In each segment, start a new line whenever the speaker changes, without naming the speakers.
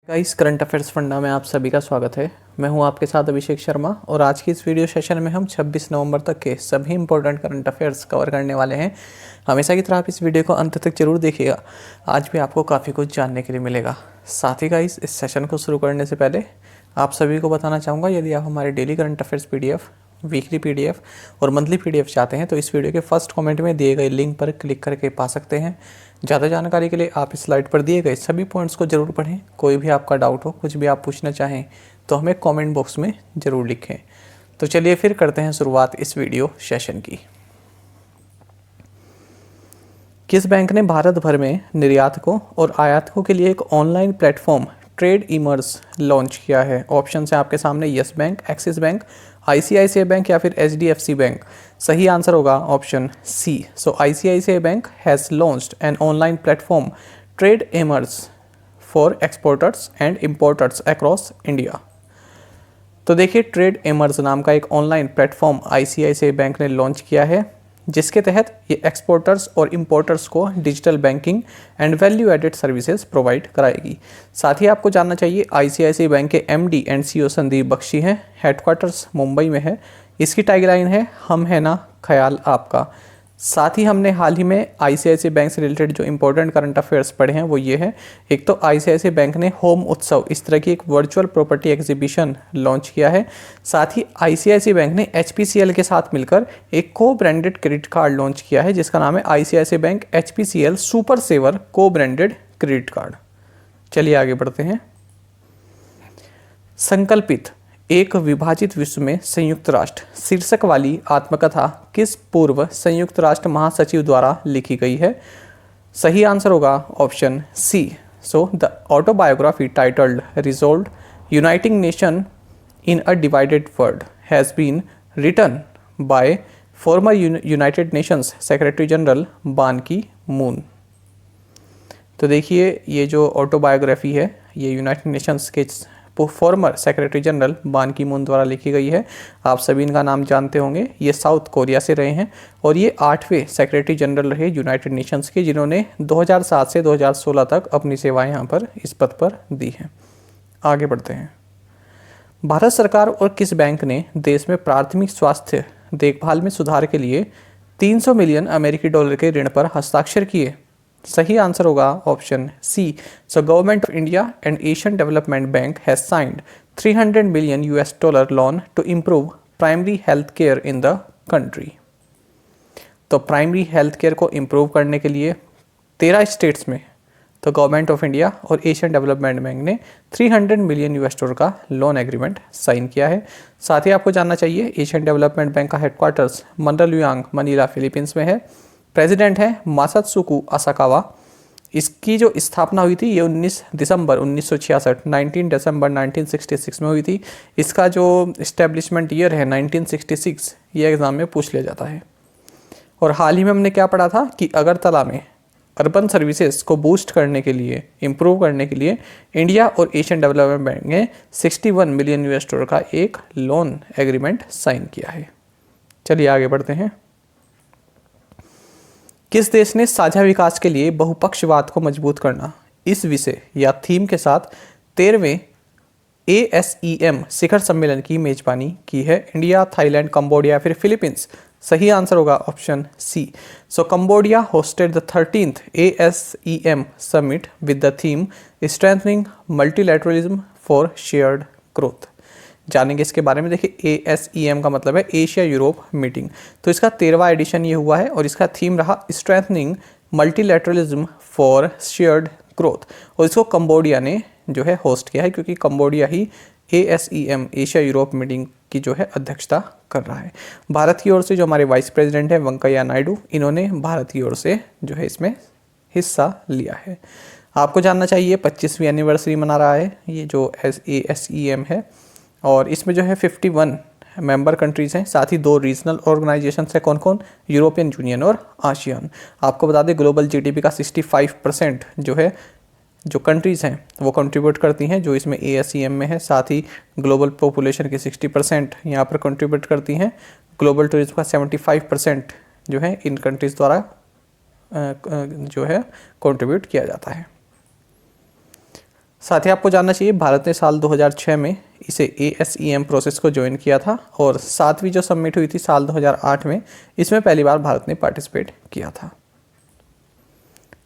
Guys, current affairs funda में आप सभी का स्वागत है। मैं हूं आपके साथ अभिषेक शर्मा और आज की इस वीडियो सेशन में हम 26 नवंबर तक के सभी इंपॉर्टेंट करंट अफेयर्स कवर करने वाले हैं। हमेशा की तरह आप इस वीडियो को अंत तक जरूर देखिएगा, आज भी आपको काफ़ी कुछ जानने के लिए मिलेगा। साथ ही गाइस, इस सेशन को शुरू करने से पहले आप सभी को बताना चाहूँगा, यदि आप हमारे daily current affairs PDF, weekly PDF और मंथली PDF चाहते हैं तो इस वीडियो के फर्स्ट कमेंट में दिए गए लिंक पर क्लिक करके पा सकते हैं। ज़्यादा जानकारी के लिए आप इस स्लाइड पर दिए गए सभी पॉइंट्स को जरूर पढ़ें। कोई भी आपका डाउट हो, कुछ भी आप पूछना चाहें तो हमें कमेंट बॉक्स में ज़रूर लिखें। तो चलिए फिर करते हैं शुरुआत इस वीडियो सेशन की। किस बैंक ने भारत भर में निर्यातकों और आयातकों के लिए एक online platform trade emerge launch किया है? ऑप्शन है आपके सामने, yes bank, Axis bank, ICICI bank या फिर HDFC बैंक। सही आंसर होगा option C. So ICICI bank has launched an online platform trade emerge for exporters and importers across India. तो देखिए, ट्रेड इमर्स नाम का एक ऑनलाइन प्लेटफॉर्म ICICI बैंक ने लॉन्च किया है, जिसके तहत ये एक्सपोर्टर्स और इंपोर्टर्स को digital banking and value added services provide कराएगी। साथ ही आपको जानना चाहिए, ICICI बैंक के MD and CEO Sandeep Bakhshi हैं। हेडक्वार्टर्स मुंबई में है। इसकी टैगलाइन है, हम है ना ख्याल आपका। साथ ही हमने हाल ही में ICICI बैंक से रिलेटेड जो इंपॉर्टेंट करंट अफेयर्स पढ़े हैं वो ये है। एक तो ICICI बैंक ने होम उत्सव इस तरह की एक वर्चुअल प्रॉपर्टी एग्जीबिशन लॉन्च किया है। साथ ही ICICI बैंक ने HPCL के साथ मिलकर एक को ब्रांडेड क्रेडिट कार्ड लॉन्च किया है, जिसका नाम है ICICI bank HPCL super saver को ब्रांडेड क्रेडिट कार्ड। चलिए आगे बढ़ते हैं। संकल्पित एक विभाजित विश्व में संयुक्त राष्ट्र शीर्षक वाली आत्मकथा किस पूर्व संयुक्त राष्ट्र महासचिव द्वारा लिखी गई है? सही आंसर होगा option C. So the autobiography titled resolve uniting nation in a divided world has been written by former United Nations secretary general Ban Ki moon. तो देखिए, ये जो ऑटोबायोग्राफी है ये यूनाइटेड नेशंस के former secretary general Ban Ki moon द्वारा लिखी गई है। आप सभी इनका नाम जानते होंगे। ये साउथ कोरिया से रहे हैं और ये 8वें सेक्रेटरी जनरल रहे यूनाइटेड नेशंस के, जिन्होंने 2007 से 2016 तक अपनी सेवाएं यहाँ पर इस पद पर दी हैं। आगे बढ़ते हैं। भारत सरकार और किस बैंक ने देश में प्राथमिक स्वास्थ्य देखभाल में सुधार के लिए 300 मिलियन अमेरिकी डॉलर के ऋण पर हस्ताक्षर किए? सही आंसर होगा option C. So government of India and Asian Development Bank has signed $300 million loan to improve primary health care in the country. तो प्राइमरी हेल्थ केयर को इम्प्रूव करने के लिए 13 स्टेट्स में तो गवर्नमेंट ऑफ इंडिया और Asian Development Bank ने $300 million का लोन एग्रीमेंट साइन किया है। साथ ही आपको जानना चाहिए, एशियन डेवलपमेंट बैंक का हेडक्वार्टर्स मंडलुयांग मनीला फिलीपींस में है। प्रेसिडेंट है मासात्सुको असाकावा। इसकी जो स्थापना हुई थी ये 19 दिसंबर 1966 1966 में हुई थी। इसका जो इस्टेब्लिशमेंट ईयर है 1966, ये एग्ज़ाम में पूछ लिया जाता है। और हाल ही में हमने क्या पढ़ा था कि अगरतला में अर्बन सर्विसेज को बूस्ट करने के लिए, इम्प्रूव करने के लिए इंडिया और एशियन डेवलपमेंट बैंक ने $61 मिलियन का एक लोन एग्रीमेंट साइन किया है। चलिए आगे बढ़ते हैं। किस देश ने साझा विकास के लिए बहुपक्षवाद को मजबूत करना इस विषय या थीम के साथ 13वें ASEM शिखर सम्मेलन की मेजबानी की है? इंडिया, थाईलैंड, कंबोडिया या फिर फिलीपींस? सही आंसर होगा option C. So Cambodia hosted the 13th ASEM summit with the theme strengthening multilateralism for shared growth. जानेंगे इसके बारे में। देखिए, ASEM का मतलब है एशिया यूरोप मीटिंग। तो इसका 13वां एडिशन ये हुआ है और इसका थीम रहा strengthening multilateralism for shared growth. और इसको कंबोडिया ने जो है होस्ट किया है, क्योंकि कंबोडिया ही ASEM एशिया यूरोप मीटिंग की जो है अध्यक्षता कर रहा है। भारत की ओर से जो हमारे वाइस प्रेसिडेंट है वेंकैया नायडू, इन्होंने भारत की ओर से जो है इसमें हिस्सा लिया है। आपको जानना चाहिए 25वीं एनिवर्सरी मना रहा है ये जो ASEM है, और इसमें जो है 51 मेंबर कंट्रीज़ हैं। साथ ही 2 रीजनल ऑर्गेनाइजेशंस हैं। कौन कौन? यूरोपियन यूनियन और आसियान। आपको बता दें, ग्लोबल GDP का 65% जो है जो कंट्रीज़ हैं वो कंट्रीब्यूट करती हैं, जो इसमें ASEM में है। साथ ही ग्लोबल पॉपुलेशन के 60% यहाँ पर कंट्रीब्यूट करती हैं। ग्लोबल टूरिज्म का 75% जो है इन कंट्रीज़ द्वारा जो है कंट्रीब्यूट किया जाता है। साथ ही आपको जानना चाहिए भारत ने साल 2006 में इसे ASEM प्रोसेस को ज्वाइन किया था और 7वीं जो समिट हुई थी साल 2008 में, इसमें पहली बार भारत ने पार्टिसिपेट किया था।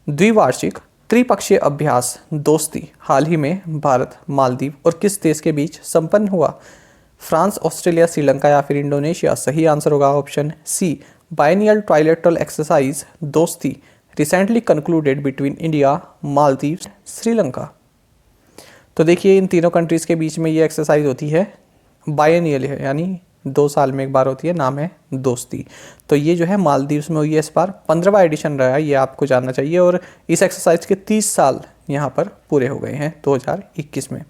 द्विवार्षिक त्रिपक्षीय अभ्यास दोस्ती हाल ही में भारत, मालदीव और किस देश के बीच संपन्न हुआ? फ्रांस, ऑस्ट्रेलिया, श्रीलंका या फिर इंडोनेशिया? सही आंसर होगा option C, biennial trilateral exercise Dosti recently concluded between India, Maldives, Sri Lanka. तो देखिए इन तीनों कंट्रीज़ के बीच में ये एक्सरसाइज होती है, बायनियल है, यानी 2 साल में एक बार होती है, नाम है दोस्ती। तो ये जो है मालदीव्स में हुई है, इस बार 15वां एडिशन रहा है, ये आपको जानना चाहिए। और इस एक्सरसाइज के 30 साल यहाँ पर पूरे हो गए हैं 2021 में।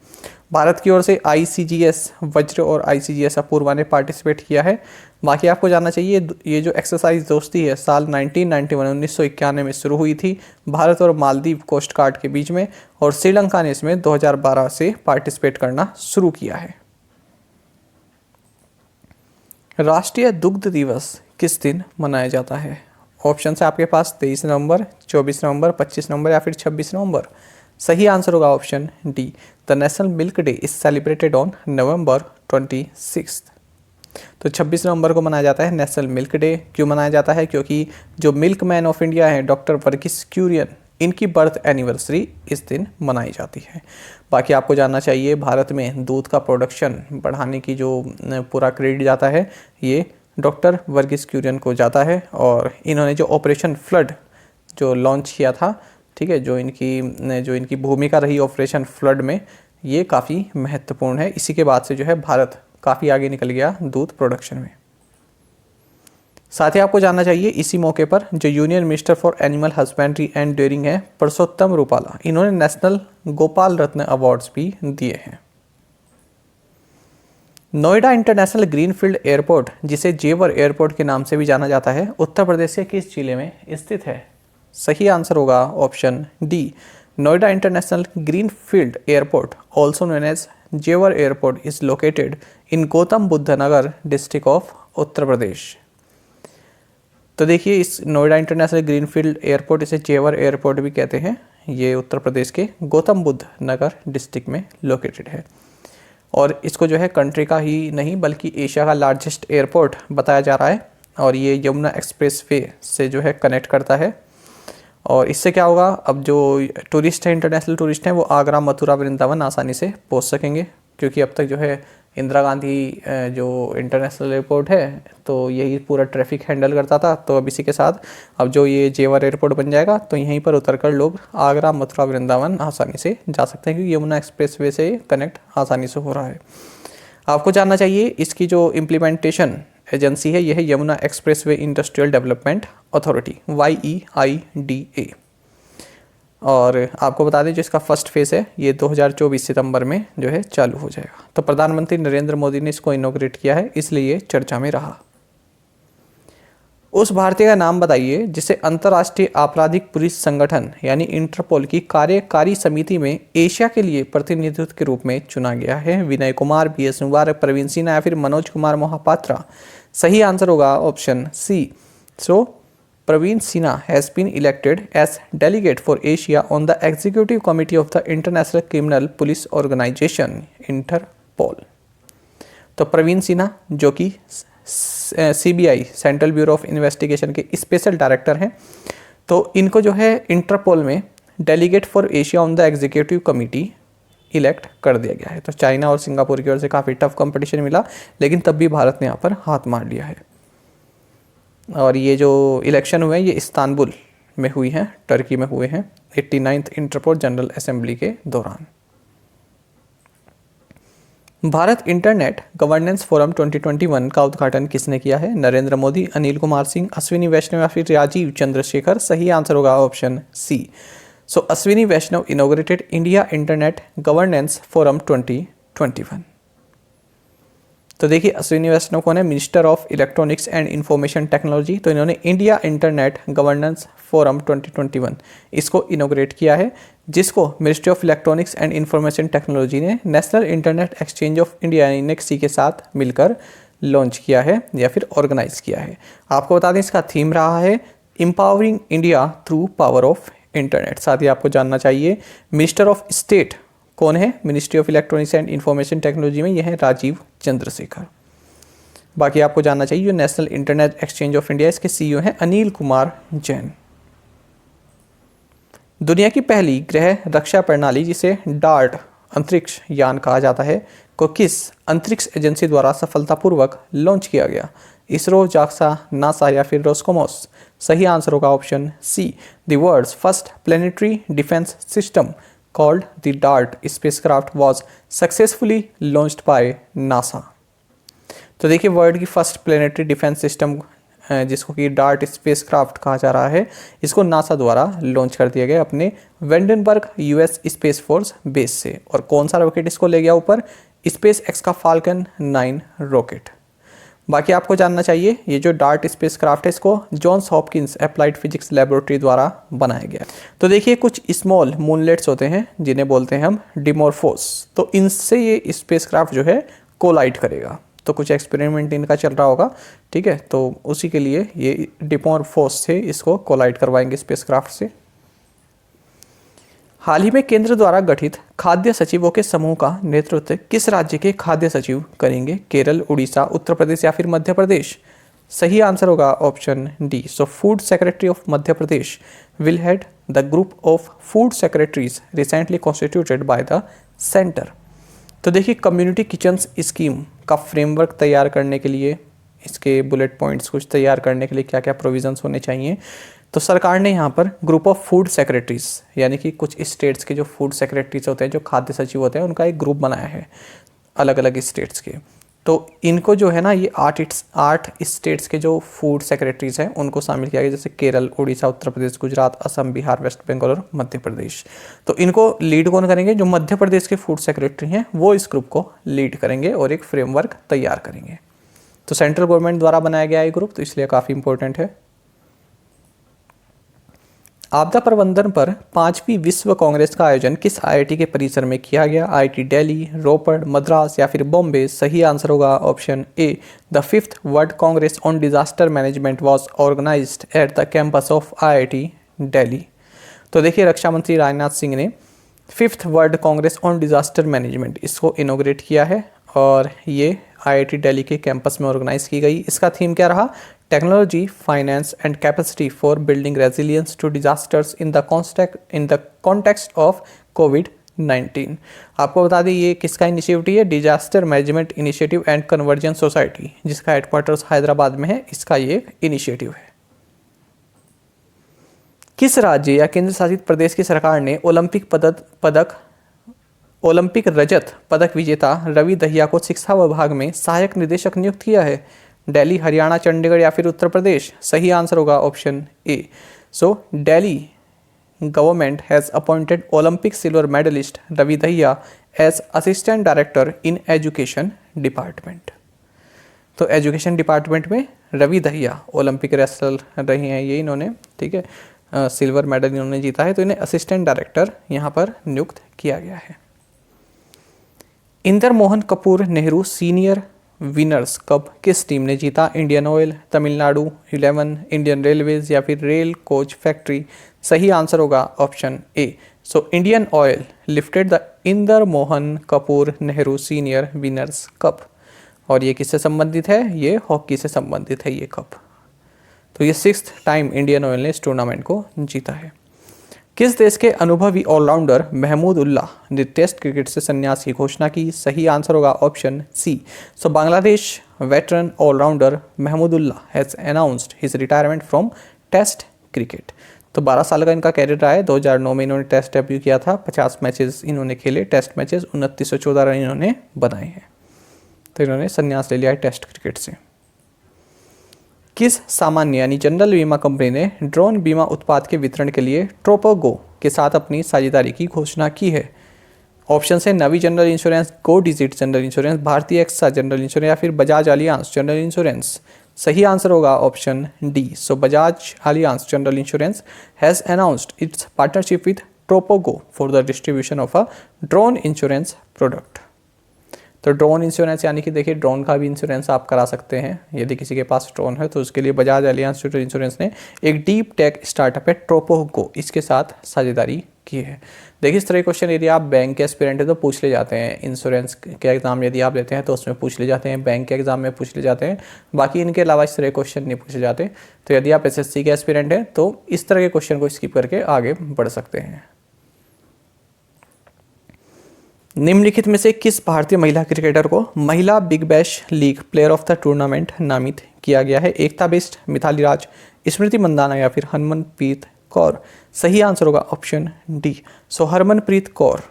भारत की ओर से ICGS वज्र और ICGS अपूर्वा ने पार्टिसिपेट किया है। बाकी आपको जानना चाहिए ये जो एक्सरसाइज दोस्ती है साल 1991 में शुरू हुई थी भारत और मालदीव कोस्ट गार्ड के बीच में, और श्रीलंका ने इसमें 2012 से पार्टिसिपेट करना शुरू किया है। राष्ट्रीय दुग्ध दिवस किस दिन मनाया जाता है? ऑप्शन है आपके पास 23 नवंबर, 24 नवंबर, 25 नवंबर या फिर 26 नवंबर। सही आंसर होगा option D, the national milk day is celebrated on November 26। तो 26 नवंबर को मनाया जाता है नेशनल मिल्क डे। क्यों मनाया जाता है? क्योंकि जो मिल्क मैन ऑफ इंडिया हैं डॉक्टर वर्गीस कुरियन, इनकी बर्थ एनिवर्सरी इस दिन मनाई जाती है। बाकी आपको जानना चाहिए भारत में दूध का प्रोडक्शन बढ़ाने की जो पूरा क्रेडिट जाता है ये डॉक्टर वर्गीस कुरियन को जाता है, और इन्होंने जो ऑपरेशन फ्लड जो लॉन्च किया था, ठीक है, जो इनकी भूमिका रही ऑपरेशन फ्लड में, ये काफ़ी महत्वपूर्ण है। इसी के बाद से जो है भारत काफ़ी आगे निकल गया दूध प्रोडक्शन में। साथ ही आपको जानना चाहिए इसी मौके पर जो union minister for animal husbandry and dairying है परसोत्तम रूपाला, इन्होंने नेशनल गोपाल रत्न अवार्ड्स भी दिए हैं। नोएडा इंटरनेशनल ग्रीनफील्ड एयरपोर्ट, जिसे जेवर एयरपोर्ट के नाम से भी जाना जाता है, उत्तर प्रदेश के किस जिले में स्थित है? सही आंसर होगा option D, Noida international greenfield airport also known as Jewar airport is located in Gautam Buddh Nagar district of Uttar Pradesh. तो देखिए इस नोएडा इंटरनेशनल ग्रीनफील्ड एयरपोर्ट, इसे जेवर एयरपोर्ट भी कहते हैं, ये उत्तर प्रदेश के गौतम बुद्ध नगर डिस्ट्रिक्ट में लोकेटेड है। और इसको जो है कंट्री का ही नहीं बल्कि एशिया का लार्जेस्ट एयरपोर्ट बताया जा रहा है, और ये यमुना एक्सप्रेसवे से जो है कनेक्ट करता है। और इससे क्या होगा, अब जो टूरिस्ट हैं, इंटरनेशनल टूरिस्ट हैं, वो आगरा, मथुरा, वृंदावन आसानी से पहुंच सकेंगे, क्योंकि अब तक जो है इंदिरा गांधी जो इंटरनेशनल एयरपोर्ट है तो यही पूरा ट्रैफिक हैंडल करता था। तो अब इसी के साथ अब जो ये जेवर एयरपोर्ट बन जाएगा तो यहीं पर उतरकर लोग आगरा, मथुरा, वृंदावन आसानी से जा सकते हैं, क्योंकि यमुना एक्सप्रेसवे से कनेक्ट आसानी से हो रहा है। आपको जानना चाहिए इसकी जो इम्प्लीमेंटेशन एजेंसी है यह है Yamuna expressway industrial development authority, YEIDA। और आपको बता दें जो इसका फर्स्ट फेज़ है ये 2024 सितंबर में जो है चालू हो जाएगा। तो प्रधानमंत्री नरेंद्र मोदी ने इसको इनॉग्रेट किया है, इसलिए ये चर्चा में रहा। उस भारतीय का नाम बताइए जिसे अंतर्राष्ट्रीय आपराधिक पुलिस संगठन यानी इंटरपोल की कार्यकारी समिति में एशिया के लिए प्रतिनिधित्व के रूप में चुना गया है। विनय कुमार, BS मुबारक, प्रवीण सिन्हा या फिर मनोज कुमार मोहापात्रा। सही आंसर होगा option C. So Praveen Sinha has been elected as delegate for Asia on the executive committee of the International Criminal Police Organization Interpol. तो प्रवीण सिन्हा जो कि CBI Central Bureau of Investigation के स्पेशल डायरेक्टर हैं, तो इनको जो है इंटरपोल में delegate for Asia on the executive committee elect कर दिया गया है। तो चाइना और सिंगापुर की ओर से काफ़ी टफ कंपटीशन मिला, लेकिन तब भी भारत ने यहाँ पर हाथ मार लिया है। और ये जो इलेक्शन हुए हैं ये इस्तांबुल में हुई हैं, टर्की में हुए हैं 89th इंटरपोल जनरल असेंबली के दौरान। भारत इंटरनेट गवर्नेंस फोरम 2021 का उद्घाटन किसने किया है? नरेंद्र मोदी, अनिल कुमार सिंह, अश्विनी वैष्णव या फिर राजीव चंद्रशेखर। सही आंसर होगा option C. So Ashwini Vaishnaw inaugurated India internet governance forum 2021। तो देखिए अश्विनी वैष्णव कौन है? Minister of electronics and information technology. तो इन्होंने इंडिया इंटरनेट गवर्नेंस फोरम 2021 इसको इनॉग्रेट किया है, जिसको ministry of electronics and information technology ने national internet exchange of India NIXI के साथ मिलकर लॉन्च किया है या फिर ऑर्गेनाइज किया है। आपको बता दें इसका थीम रहा है empowering India through power of internet. साथ ही आपको जानना चाहिए मिनिस्टर ऑफ स्टेट कौन है ministry of electronics and information technology में? यह है राजीव चंद्रशेखर। बाकी आपको जानना चाहिए जो national internet exchange of India, इसके सीईओ हैं अनिल कुमार जैन। दुनिया की पहली ग्रह रक्षा प्रणाली जिसे डार्ट अंतरिक्ष यान कहा जाता है को किस अंतरिक्ष एजेंसी द्वारा सफलतापूर्वक लॉन्च किया गया? इसरो, जाक्सा, नासा या फिर रोस्कोमोस? सही आंसर होगा option C, the world's first planetary defence system called the DART spacecraft was successfully launched by NASA. तो देखिए वर्ल्ड की फर्स्ट प्लेनेटरी डिफेंस सिस्टम जिसको कि डार्ट स्पेसक्राफ्ट कहा जा रहा है, इसको नासा द्वारा लॉन्च कर दिया गया अपने Vandenberg US space force base से। और कौन सा रॉकेट इसको ले गया ऊपर? स्पेस एक्स का फाल्कन 9 रॉकेट। बाकी आपको जानना चाहिए ये जो डार्ट स्पेसक्राफ्ट है इसको Johns Hopkins Applied Physics Laboratory द्वारा बनाया गया। तो देखिए कुछ स्मॉल मूनलेट्स होते हैं जिन्हें बोलते हैं हम डिमोर्फोस, तो इनसे ये स्पेसक्राफ्ट जो है कोलाइड करेगा। तो कुछ एक्सपेरिमेंट इनका चल रहा होगा, ठीक है, तो उसी के लिए ये डिमोर्फोस से इसको कोलाइड करवाएंगे स्पेसक्राफ्ट से। हाल ही में केंद्र द्वारा गठित खाद्य सचिवों के समूह का नेतृत्व किस राज्य के खाद्य सचिव करेंगे? केरल, उड़ीसा, उत्तर प्रदेश या फिर मध्य प्रदेश? सही आंसर होगा option D. So food secretary of Madhya Pradesh will head the group of food secretaries recently constituted by the centre. तो देखिए कम्युनिटी किचन्स स्कीम का फ्रेमवर्क तैयार करने के लिए, इसके बुलेट पॉइंट्स कुछ तैयार करने के लिए क्या क्या प्रोविजंस होने चाहिए? तो सरकार ने यहाँ पर ग्रुप ऑफ फूड सेक्रेटरीज यानी कि कुछ स्टेट्स के जो फूड सेक्रेटरीज होते हैं, जो खाद्य सचिव होते हैं, उनका एक ग्रुप बनाया है अलग अलग स्टेट्स के। तो इनको जो है ना ये 8 स्टेट्स के जो फूड सेक्रेटरीज हैं उनको शामिल किया गया, जैसे केरल, उड़ीसा, उत्तर प्रदेश, गुजरात, असम, बिहार, वेस्ट बंगाल और मध्य प्रदेश। तो इनको लीड कौन करेंगे? जो मध्य प्रदेश के फूड सेक्रेटरी हैं वो इस ग्रुप को लीड करेंगे और एक फ्रेमवर्क तैयार करेंगे। तो सेंट्रल गवर्नमेंट द्वारा बनाया गया ये ग्रुप, तो इसलिए काफ़ी इंपॉर्टेंट है। आपदा प्रबंधन पर 5वीं विश्व कांग्रेस का आयोजन किस आईआईटी के परिसर में किया गया? आईआईटी दिल्ली, रोपड़, मद्रास या फिर बॉम्बे? सही आंसर होगा option A, the 5th World Congress on Disaster Management was organised at the campus of IIT Delhi. तो देखिए रक्षा मंत्री राजनाथ सिंह ने 5th World Congress on Disaster Management इसको इनोग्रेट किया है और ये आईआईटी दिल्ली के कैंपस में ऑर्गेनाइज की गई। इसका थीम क्या रहा? Technology, finance and capacity for building resilience to disasters in the context of कोविड-19। आपको बता दें ये किसका इनिशिएटिव है? Disaster management initiative and convergence society, जिसका हेडक्वार्टर्स हैदराबाद में है, इसका ये एक इनिशिएटिव है। किस राज्य या केंद्र शासित प्रदेश की सरकार ने ओलंपिक रजत पदक विजेता रवि दहिया को शिक्षा विभाग में सहायक निदेशक नियुक्त किया है? दिल्ली, हरियाणा, चंडीगढ़ या फिर उत्तर प्रदेश? सही आंसर होगा option A. So Delhi government has appointed Olympic silver medallist Ravi Dahiya as assistant director in education department. तो एजुकेशन डिपार्टमेंट में रवि दहिया ओलंपिक रेसलर रही हैं ये इन्होंने, ठीक है, सिल्वर मेडल इन्होंने जीता है, तो इन्हें असिस्टेंट डायरेक्टर यहाँ पर नियुक्त किया गया है। Inder Mohan Kapoor Nehru senior winners cup किस टीम ने जीता? Indian oil, Tamil Nadu 11, Indian railways या फिर रेल कोच फैक्ट्री? सही आंसर होगा option A. So Indian oil lifted the Inder Mohan Kapoor Nehru senior winners cup. और ये किससे संबंधित है? ये हॉकी से संबंधित है ये कप। तो ये 6th टाइम इंडियन ऑयल ने इस टूर्नामेंट को जीता है। किस देश के अनुभवी ऑलराउंडर महमूद उल्लाह ने टेस्ट क्रिकेट से संन्यास की घोषणा की? सही आंसर होगा option C. So Bangladesh veteran allrounder Mahmud Ullah has announced his retirement from test cricket. तो 12 साल का इनका कैरियर रहा है। 2009 में इन्होंने टेस्ट डेब्यू किया था, 50 मैचेस इन्होंने खेले टेस्ट मैचेस, 2914 रन इन्होंने बनाए हैं। तो इन्होंने संन्यास ले लिया है टेस्ट क्रिकेट से। किस सामान्य यानी जनरल बीमा कंपनी ने ड्रोन बीमा उत्पाद के वितरण के लिए ट्रोपोगो के साथ अपनी साझेदारी की घोषणा की है? ऑप्शन है Navi general insurance, go digit general insurance, Bharti AXA general insurance या फिर बजाज अलियांस जनरल इंश्योरेंस? सही आंसर होगा option D. So Bajaj Allianz general insurance has announced its partnership with TropoGo for the distribution of a drone insurance product. तो drone insurance यानी कि देखिए drone का भी इंश्योरेंस आप करा सकते हैं यदि किसी के पास ड्रोन है, तो उसके लिए बजाज अलियांस जनरल इंश्योरेंस ने एक डीप टेक स्टार्टअप है ट्रोपोगो, इसके साथ साझेदारी किए हैं। देखिए इस तरह के क्वेश्चन यदि आप बैंक के एस्पिरेंट है तो पूछ ले जाते हैं, इंश्योरेंस के एग्जाम यदि आप लेते हैं तो उसमें पूछ ले जाते हैं, बैंक के एग्जाम में पूछ ले जाते हैं, बाकी इनके अलावा इस तरह के क्वेश्चन नहीं पूछे जाते। तो यदि आप एसएससी के एस्पिरेंट हैं तो इस तरह के क्वेश्चन को स्किप करके आगे बढ़ सकते हैं। निम्नलिखित में से किस भारतीय महिला क्रिकेटर को महिला big Bash League player of the tournament नामित किया गया है? एकता बिष्ट, मिताली राज, स्मृति मंदाना या फिर हरमनप्रीत कौर? सही आंसर होगा option D. So Harmanpreet Kaur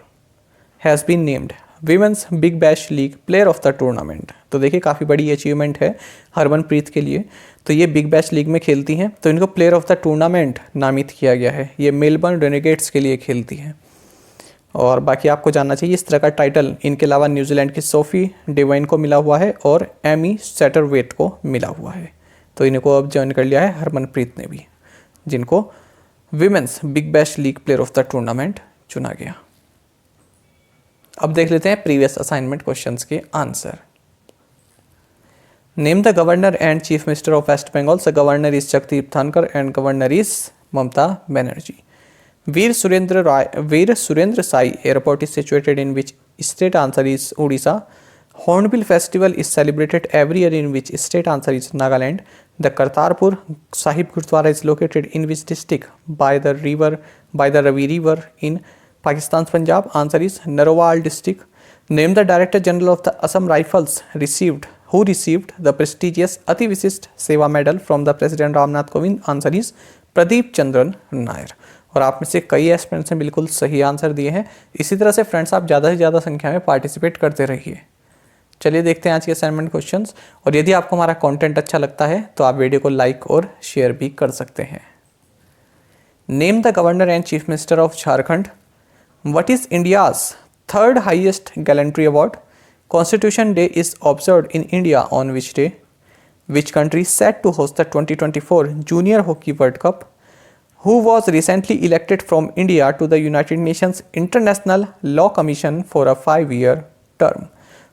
has been named women's Big Bash League player of the tournament. तो देखिए काफ़ी बड़ी अचीवमेंट है हरमनप्रीत के लिए। तो ये बिग बैश लीग में खेलती हैं तो इनको प्लेयर ऑफ द टूर्नामेंट नामित किया गया है। ये मेलबर्न रेनेगेट्स के लिए खेलती हैं। और बाकी आपको जानना चाहिए इस तरह का टाइटल इनके अलावा न्यूजीलैंड की सोफी डिवाइन को मिला हुआ है और एमी सैटरवेट को मिला हुआ है। तो इनको अब ज्वाइन कर लिया है हरमनप्रीत ने भी, जिनको women's Big Bash League player of the tournament चुना गया। अब देख लेते हैं प्रीवियस असाइनमेंट क्वेश्चंस के answer. Name the governor and chief minister of West Bengal. The governor is Jagdeep Dhankhar and governor is Mamata Banerjee. Veer Surendra Sai airport is situated in which state? Answer is Odisha. Hornbill festival is celebrated every year in which state? Answer is Nagaland. The Kartarpur Sahib Gurdwara is located in which district? By the Ravi River in Pakistan's Punjab. Answer is Narowal district. Name the Director General of the Assam Rifles who received the prestigious Ati Vishisht Seva Medal from the President Ramnath Kovind. Answer is Pradeep Chandran Nair. और आप में से कई aspirants ने बिल्कुल सही answer दिए हैं। इसी तरह से फ्रेंड्स आप ज़्यादा से ज़्यादा संख्या में पार्टिसिपेट करते रहिए। चलिए देखते हैं आज के असाइनमेंट क्वेश्चंस। और यदि आपको हमारा कंटेंट अच्छा लगता है तो आप वीडियो को लाइक और शेयर भी कर सकते हैं। Name the governor and chief minister of Jharkhand. What is India's third highest gallantry award? Constitution day is observed in India on which day? Which country set to host the 2024 Junior Hockey World Cup? Who was recently elected from India to the United Nations International Law Commission for a 5-year term?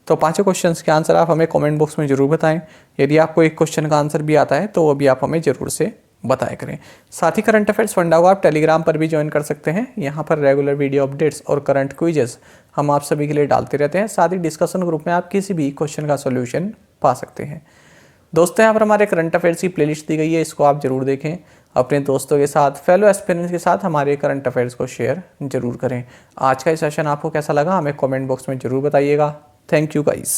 तो पांचों questions के answer आप हमें comment box में जरूर बताएं। यदि आपको एक क्वेश्चन का आंसर भी आता है तो वो भी आप हमें जरूर से बताया करें। साथ ही करंट अफेयर्स फंडा को आप टेलीग्राम पर भी ज्वाइन कर सकते हैं। यहाँ पर रेगुलर वीडियो अपडेट्स और करंट क्विजेस हम आप सभी के लिए डालते रहते हैं। साथ ही डिस्कशन ग्रुप में आप किसी भी क्वेश्चन का सोल्यूशन पा सकते हैं। दोस्तों यहाँ पर हमारे करंट अफेयर्स की प्लेलिस्ट दी गई है, इसको आप जरूर देखें। अपने दोस्तों के साथ, फेलो एस्पिरेंट्स के साथ हमारे करंट अफेयर्स को शेयर जरूर करें। आज का ये सेशन आपको कैसा लगा हमें कमेंट बॉक्स में जरूर बताइएगा। Thank you guys.